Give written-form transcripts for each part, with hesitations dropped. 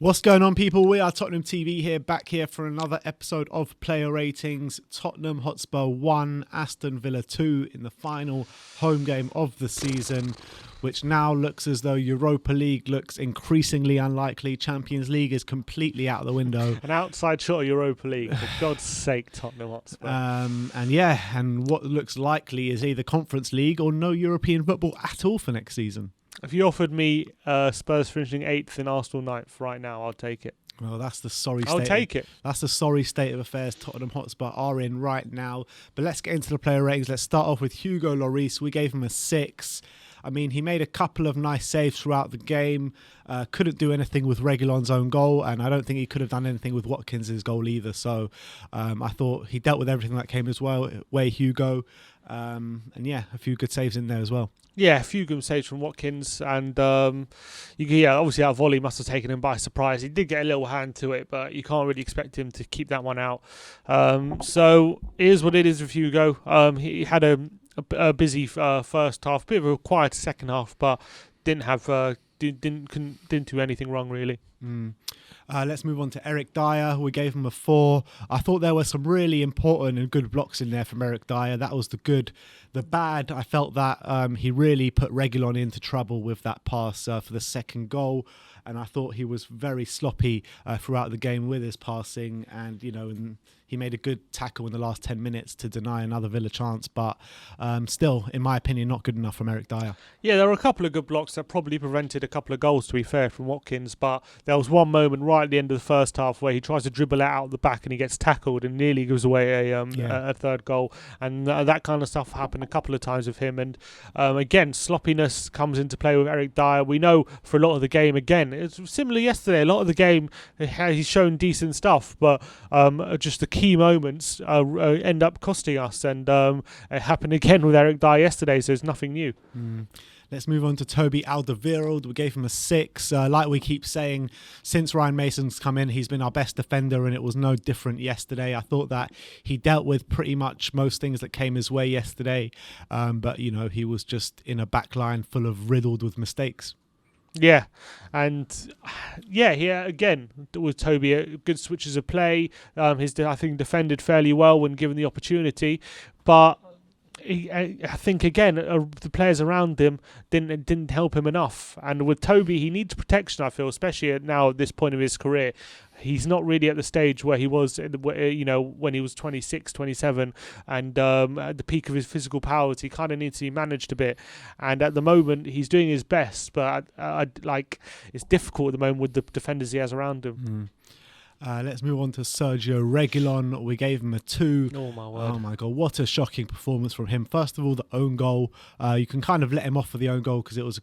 What's going on, people? We are Tottenham TV here, back here for another episode of Player Ratings. Tottenham Hotspur 1, Aston Villa 2 in the final home game of the season, which now looks as though Europa League looks increasingly unlikely. Champions League is completely out of the window. An outside shot of Europa League, for God's sake, Tottenham Hotspur. And what looks likely is either Conference League or no European football at all for next season. If you offered me Spurs finishing 8th and Arsenal 9th right now, I'll take it. Well, that's the sorry state. I'll take it. That's the sorry state of affairs Tottenham Hotspur are in right now. But let's get into the player ratings. Let's start off with Hugo Lloris. We gave him a 6. I mean, he made a couple of nice saves throughout the game. Couldn't do anything with Reguilon's own goal, and I don't think he could have done anything with Watkins' goal either. So I thought he dealt with everything that came his way, Hugo. And yeah, a few good saves in there as well. Yeah, a few good saves from Watkins, and obviously that volley must have taken him by surprise. He did get a little hand to it, but you can't really expect him to keep that one out. So it is what it is with Hugo. He had a busy first half, bit of a quiet second half, but didn't do anything wrong really. Let's move on to Eric Dier. We gave him a 4. I thought there were some really important and good blocks in there from Eric Dier. That was the good. The bad, I felt that he really put Reguilon into trouble with that pass for the second goal. And I thought he was very sloppy throughout the game with his passing. And, he made a good tackle in the last 10 minutes to deny another Villa chance. But still, in my opinion, not good enough from Eric Dier. Yeah, there were a couple of good blocks that probably prevented a couple of goals, to be fair, from Watkins. But there was one moment right at the end of the first half where he tries to dribble it out the back and he gets tackled and nearly gives away a third goal. And that kind of stuff happened a couple of times with him. And again, sloppiness comes into play with Eric Dier. We know for a lot of the game, again, it's similar yesterday. A lot of the game, he's shown decent stuff, but just the key moments end up costing us. And it happened again with Eric Dier yesterday, so it's nothing new. Let's move on to Toby Alderweireld. We gave him a 6. Like we keep saying, since Ryan Mason's come in, he's been our best defender, and it was no different yesterday. I thought that he dealt with pretty much most things that came his way yesterday, but he was just in a back line full of riddled with mistakes. Yeah, and again, with Toby, good switches of play. I think defended fairly well when given the opportunity, but I think again the players around him didn't help him enough. And with Toby, he needs protection. I feel, especially now at this point of his career. He's not really at the stage where he was, when he was 26, 27, and at the peak of his physical powers. He kind of needs to be managed a bit. And at the moment, he's doing his best, but it's difficult at the moment with the defenders he has around him. Let's move on to Sergio Reguilon. We gave him a 2. Oh my word. Oh my God, what a shocking performance from him. First of all, the own goal. You can kind of let him off for the own goal because it was a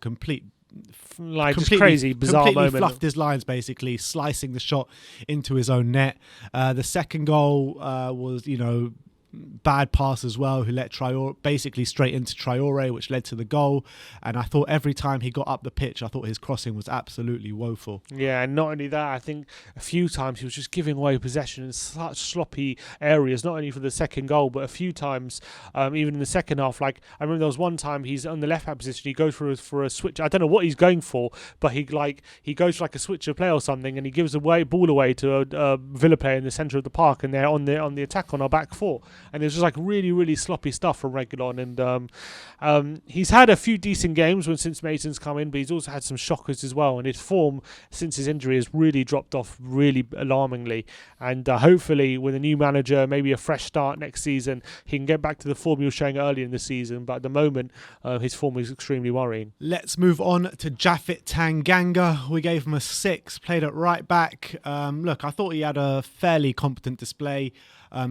just crazy, bizarre completely moment. Fluffed his lines, basically, slicing the shot into his own net. The second goal was, bad pass as well, who let Traore basically straight into Traore, which led to the goal. And I thought every time he got up the pitch, I thought his crossing was absolutely woeful. Yeah, and not only that, I think a few times he was just giving away possession in such sloppy areas, not only for the second goal, but a few times, even in the second half. Like, I remember there was one time he's on the left-hand position, he goes for a switch. I don't know what he's going for, but he goes for like a switch of play or something, and he gives ball away to a Villa player in the centre of the park, and they're on the attack on our back four. And it's just like really, really sloppy stuff from Reguilon. And he's had a few decent games since Mason's come in, but he's also had some shockers as well. And his form since his injury has really dropped off really alarmingly. And hopefully with a new manager, maybe a fresh start next season, he can get back to the form he was showing earlier in the season. But at the moment, his form is extremely worrying. Let's move on to Japhet Tanganga. We gave him a 6, played at right back. Look, I thought he had a fairly competent display.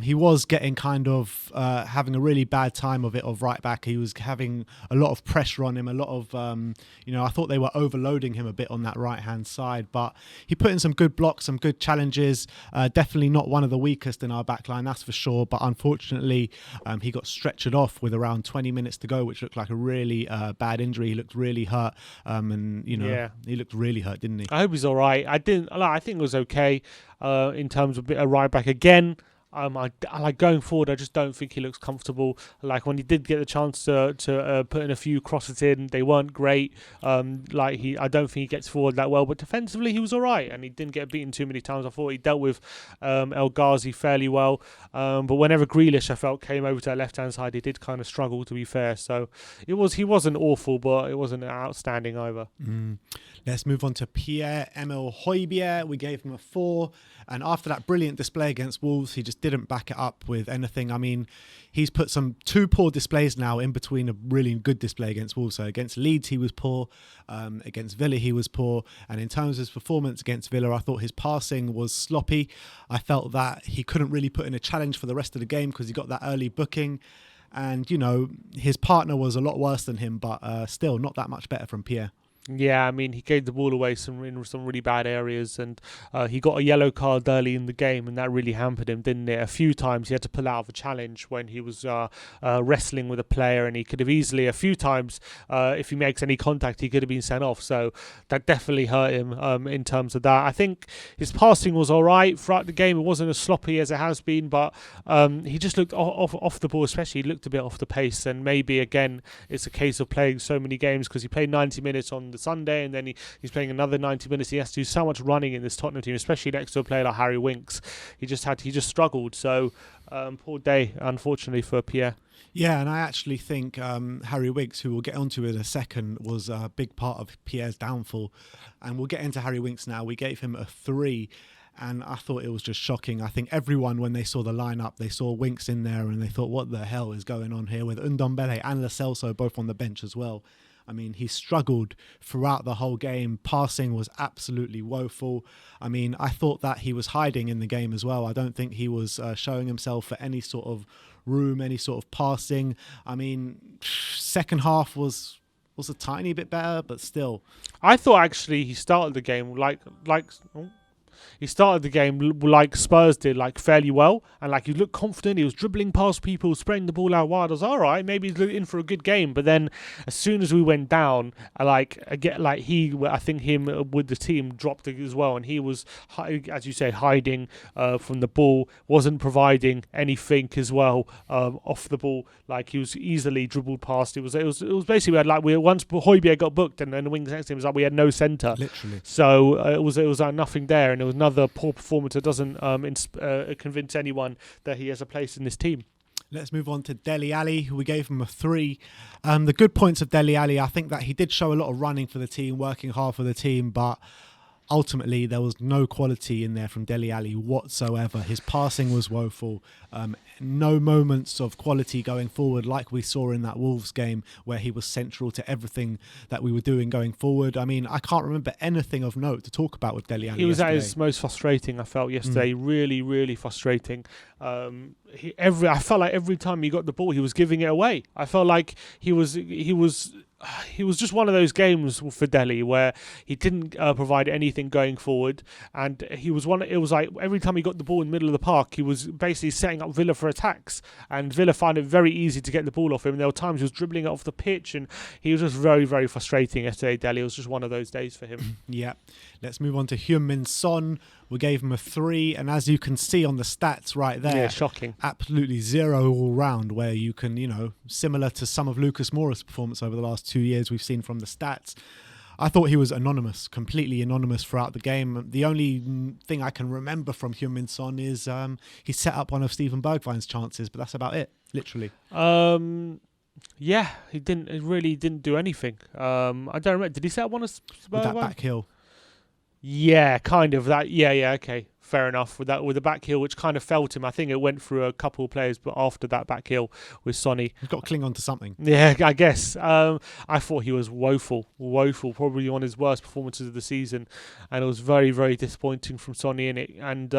He was getting kind of having a really bad time of it of right back. He was having a lot of pressure on him, a lot of, I thought they were overloading him a bit on that right-hand side. But he put in some good blocks, some good challenges. Definitely not one of the weakest in our back line, that's for sure. But unfortunately, he got stretchered off with around 20 minutes to go, which looked like a really bad injury. He looked really hurt. He looked really hurt, didn't he? I hope he's all right. I think it was okay in terms of a right back. Again, I like going forward. I just don't think he looks comfortable. Like when he did get the chance to put in a few crosses in, they weren't great. I don't think he gets forward that well. But defensively, he was all right, and he didn't get beaten too many times. I thought he dealt with El Ghazi fairly well. But whenever Grealish, I felt, came over to that left hand side, he did kind of struggle. To be fair, so he wasn't awful, but it wasn't outstanding either. Let's move on to Pierre-Emerick Aubameyang. We gave him a 4. And after that brilliant display against Wolves, he just didn't back it up with anything. I mean, he's put 2 poor displays now in between a really good display against Wolves. So against Leeds, he was poor. Against Villa, he was poor. And in terms of his performance against Villa, I thought his passing was sloppy. I felt that he couldn't really put in a challenge for the rest of the game because he got that early booking. And, you know, his partner was a lot worse than him, but still not that much better from Pierre. Yeah, I mean, he gave the ball away in some really bad areas, and he got a yellow card early in the game, and that really hampered him, didn't it? A few times he had to pull out of a challenge when he was wrestling with a player, and he could have easily, a few times, if he makes any contact, he could have been sent off. So that definitely hurt him in terms of that. I think his passing was all right throughout the game. It wasn't as sloppy as it has been, but he just looked off the ball, especially. He looked a bit off the pace, and maybe, again, it's a case of playing so many games because he played 90 minutes on the Sunday, and then he's playing another 90 minutes. He has to do so much running in this Tottenham team, especially next to a player like Harry Winks. He just struggled. So poor day, unfortunately, for Pierre. Yeah, and I actually think Harry Winks, who we'll get onto in a second, was a big part of Pierre's downfall. And we'll get into Harry Winks now. We gave him a 3. And I thought it was just shocking. I think everyone, when they saw the lineup, they saw Winks in there and they thought, what the hell is going on here, with Ndombele and Lo Celso both on the bench as well. I mean, he struggled throughout the whole game. Passing was absolutely woeful. I mean, I thought that he was hiding in the game as well. I don't think he was showing himself for any sort of room, any sort of passing. I mean, second half was a tiny bit better, but still. I thought actually he started the game he started the game like Spurs did, like fairly well, and like he looked confident. He was dribbling past people, spreading the ball out wide. I was all right, maybe he's in for a good game. But then, as soon as we went down, I think him with the team dropped it as well, and he was, as you say, hiding from the ball, wasn't providing anything as well off the ball. Like he was easily dribbled past. It was basically once Højbjerg got booked, and then the wings next to him was like we had no centre. Literally. So it was like nothing there, and it was another poor performance that doesn't convince anyone that he has a place in this team. Let's move on to Dele Alli, who we gave him a 3. The good points of Dele Alli, I think that he did show a lot of running for the team, working hard for the team, but ultimately there was no quality in there from Dele Alli whatsoever. His passing was woeful. No moments of quality going forward like we saw in that Wolves game where he was central to everything that we were doing going forward. I mean, I can't remember anything of note to talk about with Dele Alli. He was yesterday. At his most frustrating, I felt, yesterday. Really, really frustrating. I felt like every time he got the ball, he was giving it away. I felt like he was just one of those games for Dele where he didn't provide anything going forward, and it was like every time he got the ball in the middle of the park, he was basically setting up Villa for attacks, and Villa found it very easy to get the ball off him. There were times he was dribbling it off the pitch, and he was just very, very frustrating yesterday. Dele, it was just one of those days for him. Yeah. Let's move on to HeungMin Son. We gave him a 3, and as you can see on the stats right there, yeah, shocking. Absolutely 0 all round, where you can, similar to some of Lucas Moura's performance over the last 2 years we've seen from the stats. I thought he was anonymous, completely anonymous throughout the game. The only thing I can remember from HeungMin Son is he set up one of Steven Bergwijn's chances, but that's about it, literally. Yeah, he really didn't do anything. I don't remember. Did he set up one of Bergwijn? With that back heel. Yeah, kind of that. Yeah, okay. Fair enough. With the back heel, which kind of felt him. I think it went through a couple of players, but after that back heel with Sonny. He's got to cling on to something. Yeah, I guess. I thought he was woeful, probably one of his worst performances of the season. And it was very, very disappointing from Sonny in it. And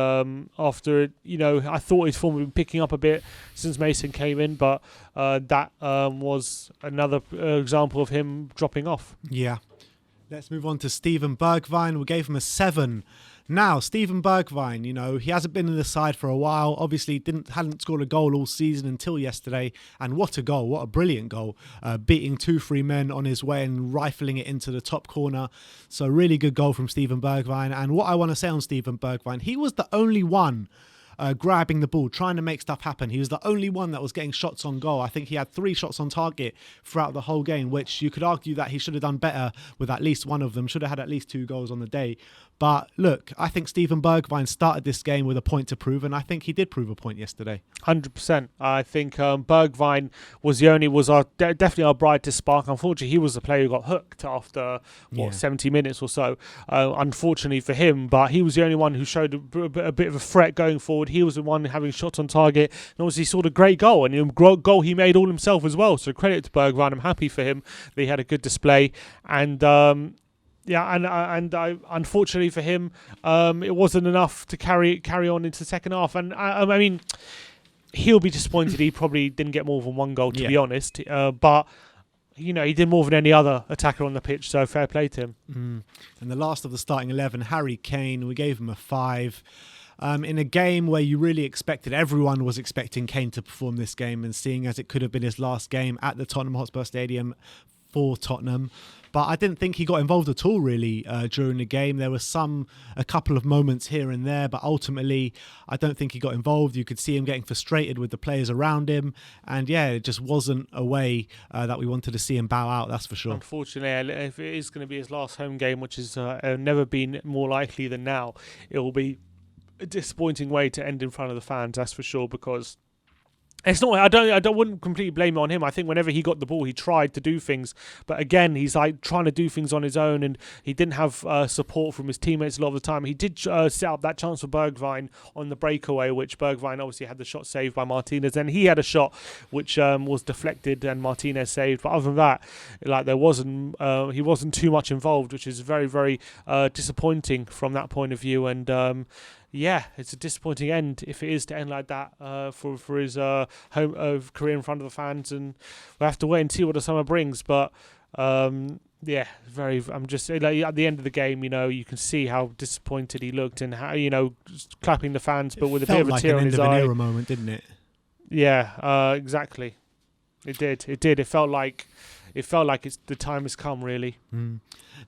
after it, I thought his form had been picking up a bit since Mason came in, but that was another example of him dropping off. Yeah. Let's move on to Steven Bergwijn. We gave him a 7. Now, Steven Bergwijn, he hasn't been in the side for a while. Obviously, hadn't scored a goal all season until yesterday. And what a goal. What a brilliant goal. Beating 2-3 men on his way and rifling it into the top corner. So really good goal from Steven Bergwijn. And what I want to say on Steven Bergwijn, he was the only one grabbing the ball, trying to make stuff happen. He was the only one that was getting shots on goal. I think he had 3 shots on target throughout the whole game, which you could argue that he should have done better with at least one of them, should have had at least 2 goals on the day. But look, I think Steven Bergwijn started this game with a point to prove, and I think he did prove a point yesterday. 100%. I think Bergwijn was definitely our brightest spark. Unfortunately, he was the player who got hooked after 70 minutes or so. Unfortunately for him, but he was the only one who showed a bit of a threat going forward. He was the one having shots on target, and obviously he scored a great goal, and the goal he made all himself as well. So credit to Bergwijn. I'm happy for him that he had a good display, and unfortunately for him, it wasn't enough to carry on into the second half. And I mean, he'll be disappointed. He probably didn't get more than 1 goal, to be honest. But he did more than any other attacker on the pitch. So fair play to him. And the last of the starting 11, Harry Kane, we gave him a 5. In a game where you really expected, everyone was expecting Kane to perform this game, and seeing as it could have been his last game at the Tottenham Hotspur Stadium for Tottenham. But I didn't think he got involved at all, really, during the game. There was a couple of moments here and there, but ultimately, I don't think he got involved. You could see him getting frustrated with the players around him. And it just wasn't a way that we wanted to see him bow out, that's for sure. Unfortunately, if it is going to be his last home game, which has never been more likely than now, it will be a disappointing way to end in front of the fans, that's for sure, because it's not. I wouldn't completely blame it on him. I think whenever he got the ball, he tried to do things, but again, he's like trying to do things on his own, and he didn't have support from his teammates a lot of the time. He did set up that chance for Bergwijn on the breakaway, which Bergwijn obviously had the shot saved by Martinez, and he had a shot which was deflected and Martinez saved. But other than that, he wasn't too much involved, which is very, very disappointing from that point of view. And it's a disappointing end if it is to end like that for his home career in front of the fans, and we'll have to wait and see what the summer brings. But I'm just at the end of the game, you can see how disappointed he looked, and how clapping the fans, but with a bit of a tear in his eye. It felt like an end of an era moment, didn't it? Yeah, exactly. It did. It felt like the time has come, really.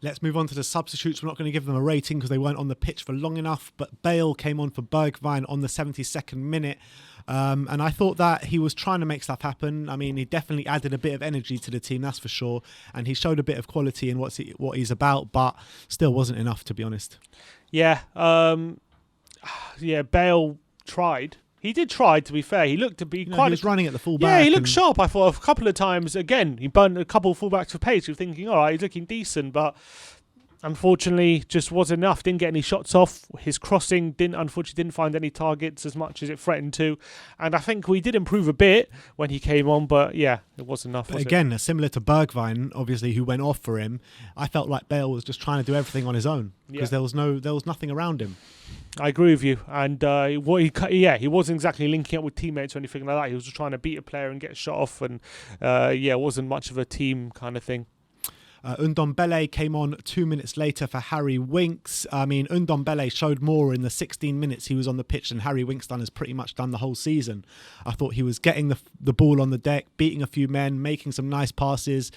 Let's move on to the substitutes. We're not going to give them a rating because they weren't on the pitch for long enough, but Bale came on for Bergwijn on the 72nd minute. And I thought that he was trying to make stuff happen. I mean, he definitely added a bit of energy to the team, that's for sure. And he showed a bit of quality in what he's about, but still wasn't enough, to be honest. Bale tried. He did try, to be fair. He looked to be quite... He was running at the fullback. Yeah, he looked sharp, I thought. A couple of times, again, he burned a couple of fullbacks for pace. You're thinking, all right, he's looking decent, but unfortunately just wasn't enough. Didn't get any shots off. His crossing didn't find any targets as much as it threatened to. And I think we did improve a bit when he came on, but it wasn't enough. But similar to Bergwijn, obviously, who went off for him, I felt like Bale was just trying to do everything on his own because there was nothing around him. I agree with you, and he wasn't exactly linking up with teammates or anything like that. He was just trying to beat a player and get a shot off, and it wasn't much of a team kind of thing. Ndombele came on 2 minutes later for Harry Winks. I mean, Ndombele showed more in the 16 minutes he was on the pitch than Harry Winks has pretty much done the whole season. I thought he was getting the ball on the deck, beating a few men, making some nice passes,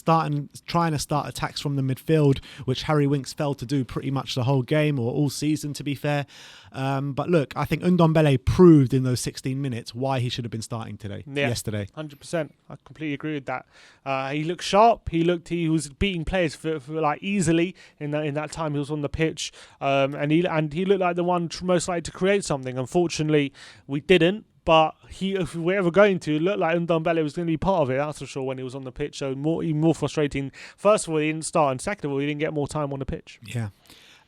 trying to start attacks from the midfield, which Harry Winks failed to do pretty much the whole game or all season, to be fair. But look, I think Ndombele proved in those 16 minutes why he should have been starting yesterday. 100%. I completely agree with that. He looked sharp. He was beating players for like easily in that time he was on the pitch. And he looked like the one most likely to create something. Unfortunately, we didn't. But if we were ever going to, it looked like Ndombele was going to be part of it, that's for sure, when he was on the pitch. So even more frustrating. First of all, he didn't start, and second of all, he didn't get more time on the pitch. Yeah.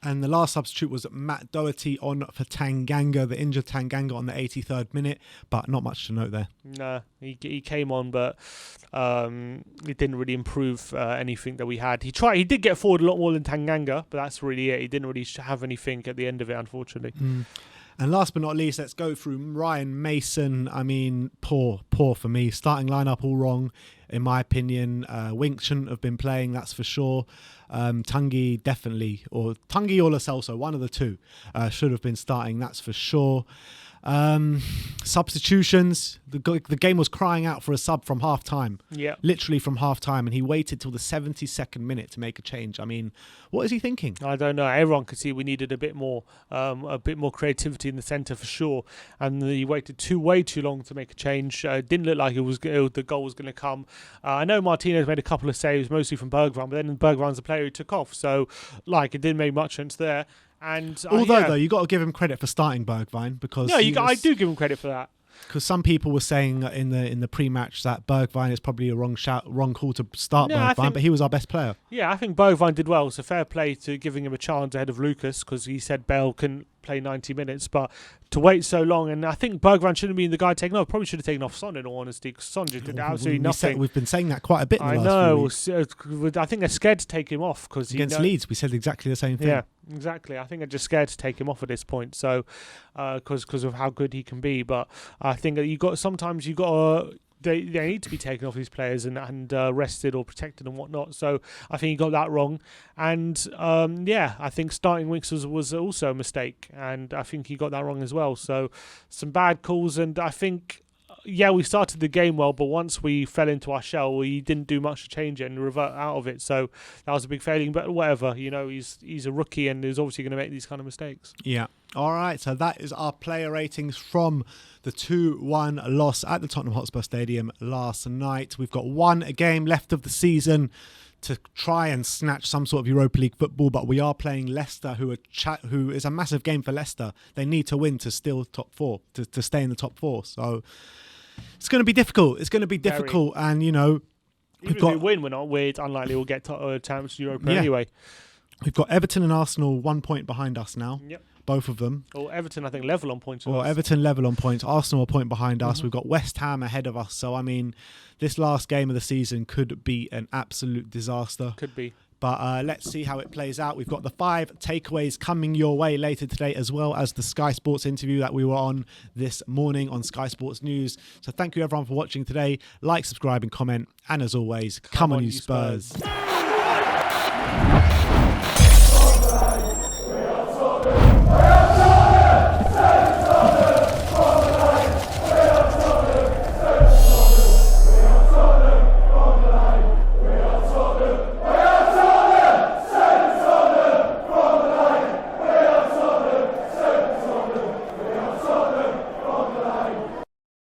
And the last substitute was Matt Doherty on for Tanganga, the injured Tanganga on the 83rd minute, but not much to note there. No, he came on, but it didn't really improve anything that we had. He did get forward a lot more than Tanganga, but that's really it. He didn't really have anything at the end of it, unfortunately. And last but not least, let's go through Ryan Mason. I mean, poor for me. Starting lineup all wrong, in my opinion. Winks shouldn't have been playing, that's for sure. Tanguy definitely, or Tanguy or Lo Celso, one of the two, should have been starting, that's for sure. Substitutions. The game was crying out for a sub from half time. Yeah. Literally from half time, and he waited till the 72nd minute to make a change. I mean, what is he thinking? I don't know. Everyone could see we needed a bit more creativity in the centre for sure, and he waited way too long to make a change. Didn't look like the goal was going to come. I know Martinez made a couple of saves, mostly from Bergwijn, but then Bergwijn's the player who took off, so like it didn't make much sense there. And although though, you got to give him credit for starting Bergwijn, because I do give him credit for that. Because some people were saying in the pre-match that Bergwijn is probably a wrong call to start Bergwijn, but he was our best player. Yeah, I think Bergwijn did well. So fair play to giving him a chance ahead of Lucas, because he said Bale can play 90 minutes, but to wait so long, and I think Bergwijn shouldn't have been the guy taking off. Probably should have taken off Son, in all honesty, because Son just did absolutely nothing. We've been saying that quite a bit in the last few weeks. I think they're scared to take him off because against Leeds we said exactly the same thing. Yeah, exactly. I think they're just scared to take him off at this point. So, because of how good he can be, but I think that sometimes you got. They need to be taken off, these players, and rested or protected and whatnot. So I think he got that wrong. And I think starting Winks was also a mistake, and I think he got that wrong as well. So some bad calls, and I think we started the game well, but once we fell into our shell, we didn't do much to change it and revert out of it. So that was a big failing. But whatever, he's a rookie and he's obviously going to make these kind of mistakes. Yeah. All right, so that is our player ratings from the 2-1 loss at the Tottenham Hotspur Stadium last night. We've got one game left of the season to try and snatch some sort of Europa League football, but we are playing Leicester, who is a massive game for Leicester. They need to win to still top four, to stay in the top four. So it's going to be difficult. Very. And even if we win, it's unlikely we'll get Champions Europa anyway. We've got Everton and Arsenal 1 point behind us now. Yep. Both of them. Or Everton, I think, level on points. Everton level on points. Arsenal a point behind us. We've got West Ham ahead of us. So, I mean, this last game of the season could be an absolute disaster. Could be. But let's see how it plays out. We've got the 5 takeaways coming your way later today, as well as the Sky Sports interview that we were on this morning on Sky Sports News. So thank you, everyone, for watching today. Like, subscribe and comment. And as always, come on, you Spurs.